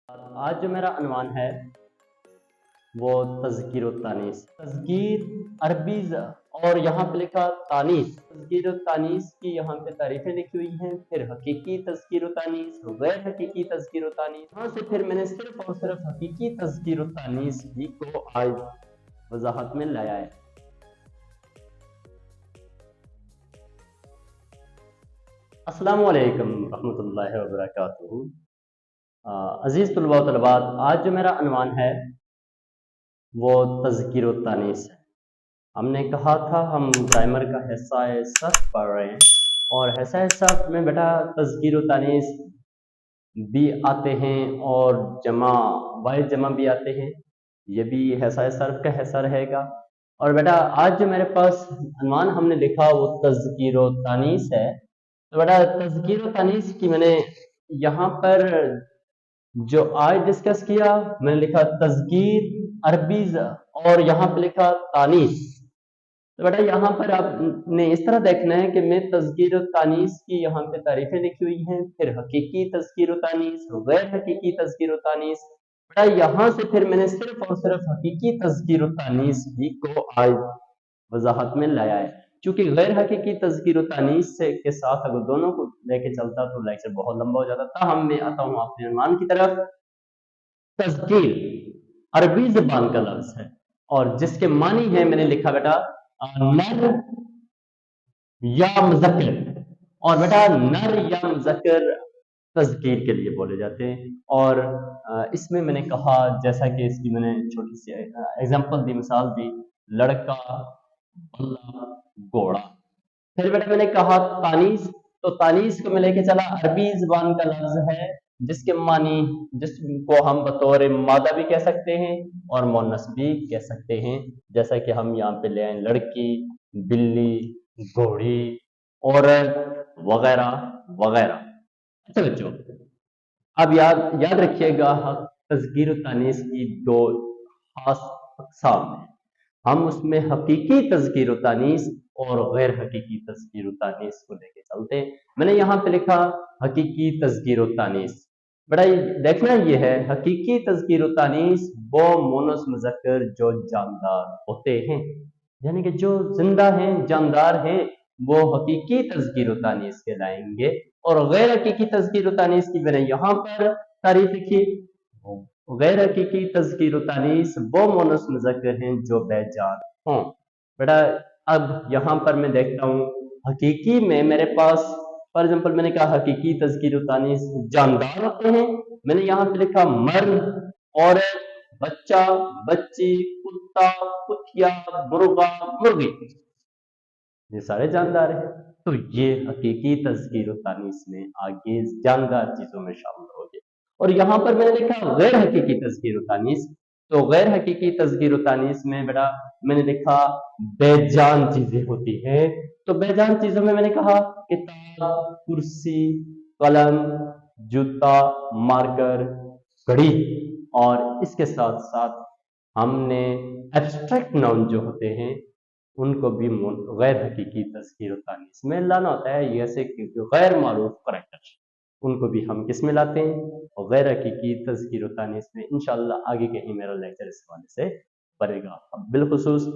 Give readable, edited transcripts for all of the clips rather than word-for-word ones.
آج جو میرا عنوان ہے وہ تذکیر و تانیث. تذکیر عربی اور یہاں پہ لکھا تانیث. تذکیر و تانیث کی یہاں پہ تعریفیں لکھی ہوئی ہیں، پھر حقیقی تذکیر و تانیث، غیر حقیقی تذکیر و تانیث. یہاں سے پھر میں نے صرف اور صرف حقیقی تذکیر و تانیث ہی کو آج وضاحت میں لایا ہے. السلام علیکم ورحمۃ اللہ وبرکاتہ. عزیز طلباء و طلبات، آج جو میرا عنوان ہے وہ تذکیر و تانیث ہے. ہم نے کہا تھا ہم پرائمر کا حصہ صرف پڑھ رہے ہیں، اور حصہ صرف میں بیٹا تذکیر و تانیث بھی آتے ہیں اور جمع واحد جمع بھی آتے ہیں. یہ بھی حصہ صرف کا حصہ رہے گا. اور بیٹا آج جو میرے پاس عنوان ہم نے لکھا وہ تذکیر و تانیث ہے. تو بیٹا تذکیر و تانیث کی میں نے یہاں پر جو آج ڈسکس کیا، میں نے لکھا تذکیر عربی اور یہاں پہ لکھا تانیث. تو بیٹا یہاں پر آپ نے اس طرح دیکھنا ہے کہ میں تذکیر و تانیث کی یہاں پہ تعریفیں لکھی ہوئی ہیں، پھر حقیقی تذکیر و تانیث، غیر حقیقی تذکیر و تانیث. بیٹا یہاں سے پھر میں نے صرف اور صرف حقیقی تذکیر و تانیث ہی کو آج وضاحت میں لایا ہے. چونکہ غیر حقیقی تذکیر و تانیث کے ساتھ اگر دونوں کو لے کے چلتا تو لیکچر بہت لمبا ہو جاتا. تاہم میں آتا ہوں اپنے عنوان کی طرف. تذکیر عربی زبان کا لفظ ہے اور جس کے معنی ہے میں نے لکھا بیٹا نر یا مذکر. اور بیٹا نر یا مذکر تذکیر کے لیے بولے جاتے ہیں. اور اس میں نے کہا جیسا کہ اس کی میں نے چھوٹی سی ایگزامپل دی، مثال دی، لڑکا، بلہ، گھوڑا. پھر بیٹا میں نے کہا تانیث. تو تانیث کو میں لے کے چلا عربی زبان کا لفظ ہے جس کے معنی جس کو ہم بطور مادہ بھی کہہ سکتے ہیں اور مؤنث بھی کہہ سکتے ہیں، جیسا کہ ہم یہاں پہ لے آئیں لڑکی، بلی، گھوڑی، عورت وغیرہ وغیرہ. اچھا بچوں، اب یاد رکھیے گا تذکیر و تانیث کی دو خاص اقسام ہیں. ہم اس میں حقیقی تذکیر و تانیث اور غیر حقیقی تذکیر و تانیث کو لے کے چلتے ہیں. میں نے یہاں پہ لکھا حقیقی تذکیر و تانیث. بڑا دیکھنا یہ ہے حقیقی تذکیر و تانیث وہ مونس مذکر جو جاندار ہوتے ہیں، یعنی کہ جو زندہ ہیں، جاندار ہیں، وہ حقیقی تذکیر و تانیث کہلائیں گے. اور غیر حقیقی تذکیر و تانیث کی میں نے یہاں پر تعریف لکھی. غیر حقیقی تذکیر و تانیث وہ مونس مذکر ہیں جو بے جان ہوں. بیٹا اب یہاں پر میں دیکھتا ہوں حقیقی میں میرے پاس فار ایگزامپل میں نے کہا حقیقی تذکیر و تانیث جاندار ہوتے ہیں. میں نے یہاں پہ لکھا مرد، عورت، بچہ، بچی، کتا، کتیا، مرغا، مرغی، یہ سارے جاندار ہیں. تو یہ حقیقی تذکیر و تانیث میں آگے جاندار چیزوں میں شامل ہو گئے. اور یہاں پر میں نے لکھا غیر حقیقی تذکیر و تانیث. تو غیر حقیقی تذکیر و تانیث میں بیٹا میں نے لکھا بے جان چیزیں ہوتی ہیں. تو بے جان چیزوں میں نے کہا کتاب، کرسی، قلم، جوتا، مارکر، گھڑی. اور اس کے ساتھ ساتھ ہم نے ایبسٹریکٹ ناؤن جو ہوتے ہیں ان کو بھی غیر حقیقی تذکیر و تانیث میں لانا ہوتا ہے. جیسے کہ غیر معروف کریکٹر، ان کو بھی ہم کس میں لاتے ہیں؟ غیر حقیقی تذکیر و تانیث میں. انشاءاللہ آگے کہیں میرا لیکچر اس حوالے سے پڑے گا. بالخصوص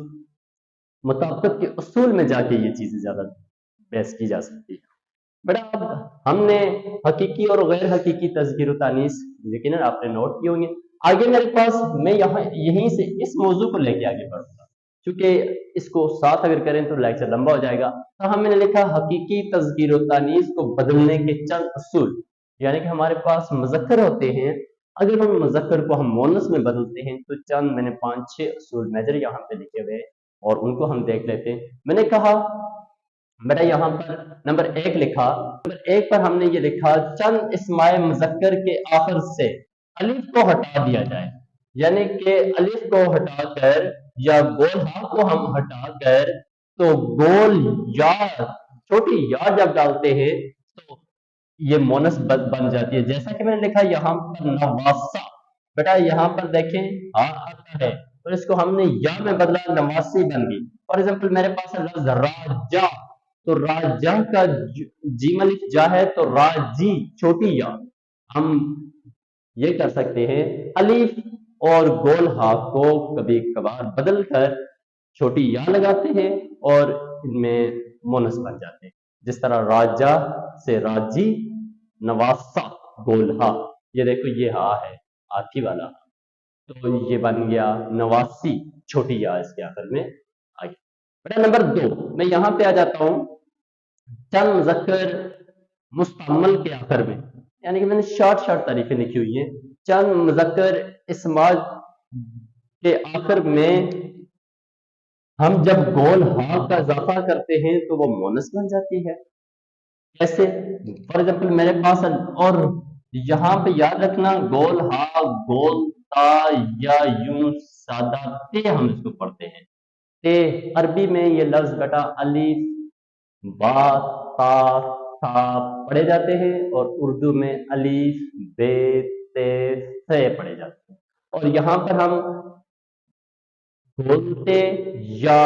مطابقت کے اصول میں جا کے یہ چیزیں زیادہ بحث کی جا سکتی ہے. بیٹا اب ہم نے حقیقی اور غیر حقیقی تذکیر و تانیث یقیناً آپ نے نوٹ کیے ہوں گے. آگے میرے پاس میں یہیں سے اس موضوع کو لے کے آگے بڑھوں گا، چونکہ اس کو ساتھ اگر کریں تو لیکچر لمبا ہو جائے گا. تو ہم نے لکھا حقیقی تذکیر و تانیث کو بدلنے کے چند اصول. یعنی کہ ہمارے پاس مذکر ہوتے ہیں، اگر ہم مذکر کو ہم مؤنث میں بدلتے ہیں تو چند میں نے 5-6 اصول میجر یہاں پہ لکھے ہوئے اور ان کو ہم دیکھ لیتے ہیں. میں نے کہا بیٹا یہاں پر نمبر 1 لکھا. نمبر 1 پر ہم نے یہ لکھا چند اسماء مذکر کے آخر سے الف کو ہٹا دیا جائے. یعنی کہ الف کو ہٹا کر یا گول ہاں کو ہم ہٹا کر تو گول یا چھوٹی یا جب ڈالتے ہیں تو یہ مونس بن جاتی ہے. جیسا کہ میں نے لکھا یہاں پر نواسا. بیٹا یہاں پر دیکھیں ہاں آتا ہے اور اس کو ہم نے یا میں بدلا، نواسی بن گئی. فار ایگزامپل میرے پاس ہے لفظ راجا. تو راجا کا جیم الف جا ہے تو راجی چھوٹی یا. ہم یہ کر سکتے ہیں الف اور گول ہا کو کبھی کبھار بدل کر چھوٹی یا لگاتے ہیں اور ان میں مونس بن جاتے ہیں، جس طرح راجا سے راجی، نواسا گول ہا، یہ دیکھو یہ ہا ہے ہاتھی والا، تو یہ بن گیا نواسی، چھوٹی یا اس کے آخر میں آ گئی۔ بیٹا نمبر 2 میں یہاں پہ آ جاتا ہوں چند مذکر مستعمل کے آخر میں، یعنی کہ میں نے شارٹ تعریفیں لکھی ہوئی ہیں، چند مذکر اسماج کے آخر میں ہم جب گول ہا کا اضافہ کرتے ہیں تو وہ مونس بن جاتی ہے۔ کیسے؟ فار ایگزامپل میرے پاس، اور یہاں پہ یاد رکھنا گول ہا، گول تا یا یوں سادہ تے ہم اس کو پڑھتے ہیں۔ تے عربی میں یہ لفظ بیٹا الف با تا تھا پڑھے جاتے ہیں، اور اردو میں الف بے تے سے پڑھے جاتے ہیں، اور یہاں پر ہم گولتے یا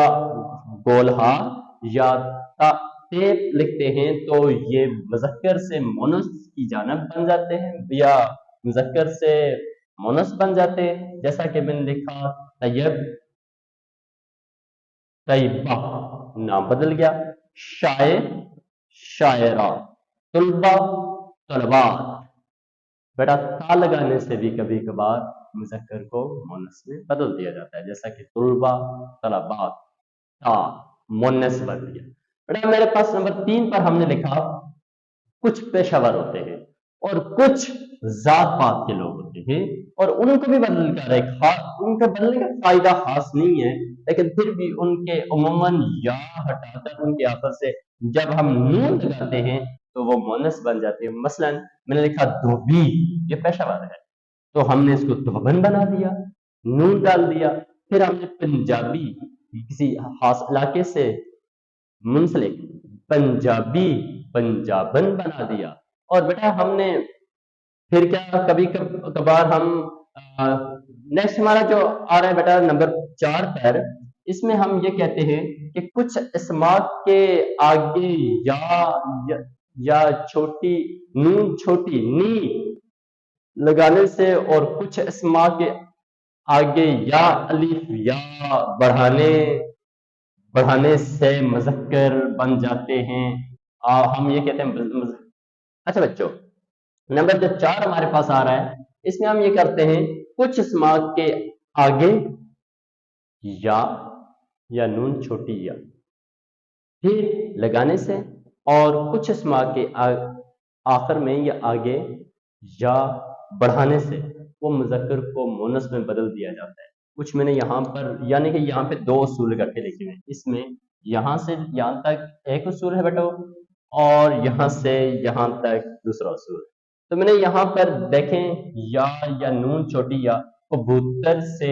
گولہا یا تے لکھتے ہیں تو یہ مذکر سے مونس کی جانب بن جاتے ہیں یا مذکر سے مونس بن جاتے ہیں، جیسا کہ میں نے لکھا طیب، طیبہ، نام بدل گیا، شاعر، شاعرہ، طلبہ، طلبات۔ بیٹا تا لگانے سے بھی کبھی کبھار مذکر کو مونس میں بدل دیا جاتا ہے، جیسا کہ طلبہ، طلبات، تا مونس بدل گیا۔ بیٹا میرے پاس نمبر 3 پر ہم نے لکھا کچھ پیشہ ور ہوتے ہیں اور کچھ ذات پات کے لوگ ہوتے ہیں، اور ان کو بھی بدل کر ان کا بدلنے کا فائدہ خاص نہیں ہے، لیکن پھر بھی ان کے عموماً یا ہٹا کر ان کے آخر سے جب ہم نون لگاتے ہیں تو وہ مونس بن جاتے ہیں۔ مثلا میں نے لکھا دھوبی، یہ پیشہ ور ہے تو ہم نے اس کو دھوبن بنا دیا، نون ڈال دیا۔ پھر ہم نے پنجابی، کسی خاص علاقے سے منسلک، پنجابی، پنجابن بنا دیا۔ اور بیٹا ہم نے پھر کیا کبھی کبھار ہم نیکسٹ ہمارا جو آ رہا ہے بیٹا نمبر 4 پر، اس میں ہم یہ کہتے ہیں کہ کچھ اسماء کے آگے یا چھوٹی نون چھوٹی نی لگانے سے اور کچھ اسماء کے آگے یا الف یا بڑھانے سے مذکر بن جاتے ہیں، ہم یہ کہتے ہیں اچھا بچوں نمبر جو 4 ہمارے پاس آ رہا ہے، اس میں ہم یہ کرتے ہیں کچھ اسماء کے آگے یا نون چھوٹی یا پھر لگانے سے، اور کچھ اسماء کے آخر میں یا آگے یا بڑھانے سے وہ مذکر کو مونس میں بدل دیا جاتا ہے۔ کچھ میں نے یہاں پر، یعنی کہ یہاں پہ 2 اصول اکٹھے لکھے ہوئے ہیں، اس میں یہاں سے یہاں تک ایک اصول ہے بیٹو، اور یہاں سے یہاں تک دوسرا اصول ہے۔ تو میں نے یہاں پر دیکھیں یا نون چھوٹی یا کبوتر سے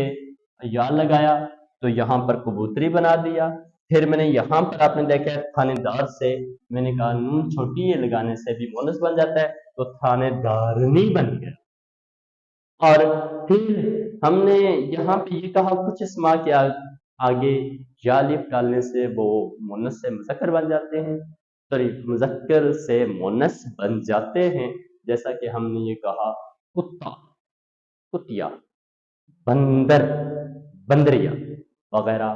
یا لگایا تو یہاں پر کبوتری بنا دیا۔ پھر میں نے یہاں پر آپ نے دیکھا تھانے دار سے میں نے کہا نون چھوٹی یہ لگانے سے بھی مونس بن جاتا ہے تو تھانے دارنی بن گیا۔ اور پھر ہم نے یہاں پہ یہ کہا کچھ اسماء کے آگے یا الف ڈالنے سے وہ مونس سے مذکر بن جاتے ہیں، مذکر سے مونس بن جاتے ہیں، جیسا کہ ہم نے یہ کہا کتا، کتیا، بندر، بندریا وغیرہ۔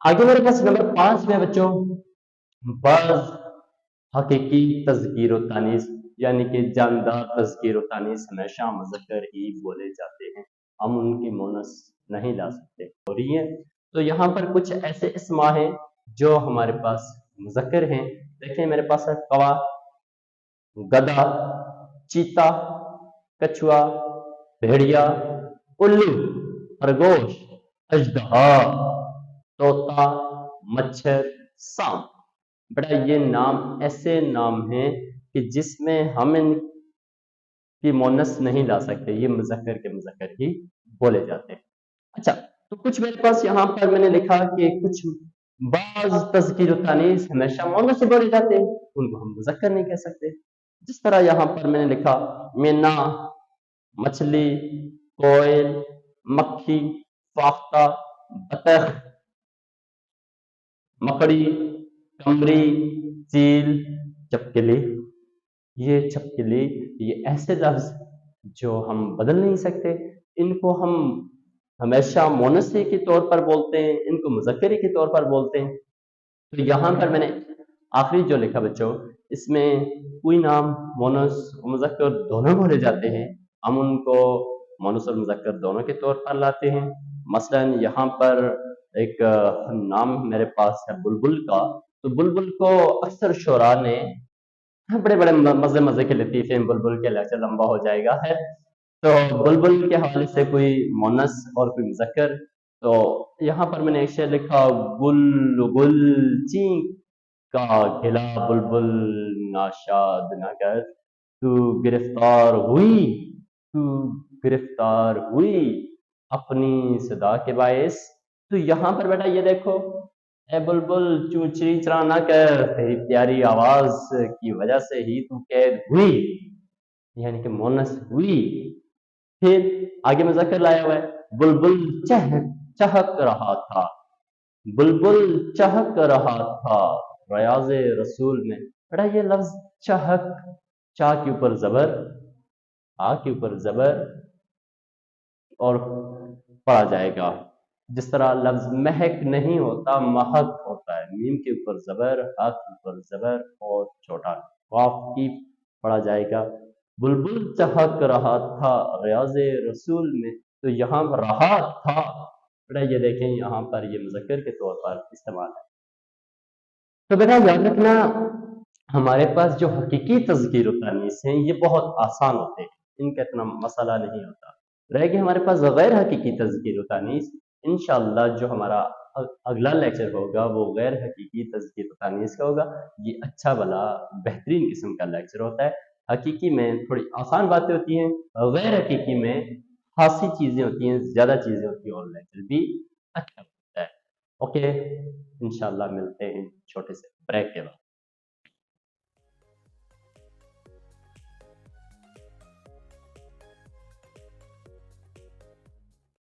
آگے میرے پاس نمبر 5 میں بچوں بعض حقیقی تذکیر و تانیث، یعنی کہ جاندار تذکیر و تانیث ہمیشہ مذکر ہی بولے جاتے ہیں، ہم ان کی مونس نہیں لا سکتے ہو رہی ہے۔ تو یہاں پر کچھ ایسے اسماء ہیں جو ہمارے پاس مذکر ہیں، دیکھیں میرے پاس ہے کوا، گدھا، چیتا، کچھوا، بھیڑیا، الو، خرگوش، اژدہا، طوطا، مچھر، سانپ۔ بیٹا یہ نام ایسے نام ہیں کہ جس میں ہم ان کی مونس نہیں لا سکتے، یہ مذکر کے مذکر ہی بولے جاتے ہیں۔ اچھا تو کچھ میرے پاس یہاں پر میں نے لکھا کہ کچھ بعض تذکیر و تانیث ہمیشہ مونس سے بولے جاتے ہیں، ان کو ہم مذکر نہیں کہہ سکتے، جس طرح یہاں پر میں نے لکھا مینا، مچھلی، کوئل، مکھی، فاختہ، بطخ، مکڑی، کمری، چیل، چپکلی۔ یہ چپکلی یہ ایسے لفظ جو ہم بدل نہیں سکتے، ان کو ہم ہمیشہ مونثی کے طور پر بولتے ہیں، ان کو مذکری کے طور پر بولتے ہیں۔ تو یہاں پر میں نے آخری جو لکھا بچوں، اس میں کوئی نام مونس و مذکر دونوں بولے جاتے ہیں، ہم ان کو مونس اور مذکر دونوں کے طور پر لاتے ہیں۔ مثلا یہاں پر ایک نام میرے پاس ہے بلبل کا، تو بلبل کو اکثر شعراء نے بڑے بڑے مزے مزے کے لطیفے ہیں، بلبل کے لیکچر لمبا ہو جائے گا ہے، تو بلبل کے حوالے سے کوئی مونس اور کوئی مذکر، تو یہاں پر میں نے ایک شعر لکھا، گل گل چینک کا کھلا بلبل ناشاد نہ کر، تو گرفتار ہوئی، تو گرفتار ہوئی اپنی صدا کے باعث۔ تو یہاں پر بیٹا یہ دیکھو، اے بلبل چونچی چرا نہ کر، تیری پیاری آواز کی وجہ سے ہی تو قید ہوئی، یعنی کہ مونس ہوئی۔ پھر آگے مذکر لایا ہوا ہے، بلبل چہک رہا تھا، بلبل چہک رہا تھا ریاض رسول میں۔ بیٹا یہ لفظ چہک، چا کے اوپر زبر، آ کے اوپر زبر اور پڑھا جائے گا، جس طرح لفظ مہک نہیں ہوتا، مہک ہوتا ہے، میم کے اوپر زبر، ہا کے اوپر زبر اور چھوٹا قاف کی پڑھا جائے گا۔ بلبل چہک رہا تھا ریاض رسول میں، تو یہاں رہا تھا، بیٹا یہ دیکھیں یہاں پر یہ مذکر کے طور پر استعمال ہے۔ تو بیٹا یاد رکھنا، ہمارے پاس جو حقیقی تذکیر و تانیث ہیں یہ بہت آسان ہوتے ہیں، ان کا اتنا مسئلہ نہیں ہوتا۔ رہ گئے ہمارے پاس غیر حقیقی تذکیر و تانیث، انشاءاللہ جو ہمارا اگلا لیکچر ہوگا وہ غیر حقیقی تذکیر و تانیث کا ہوگا۔ یہ اچھا بلا بہترین قسم کا لیکچر ہوتا ہے۔ حقیقی میں تھوڑی آسان باتیں ہوتی ہیں، غیر حقیقی میں خاصی چیزیں ہوتی ہیں، زیادہ چیزیں ہوتی ہیں، اور لیکچر بھی اچھا ہوتا ہے۔ اوکے، انشاءاللہ ملتے ہیں چھوٹے سے بریک کے بعد۔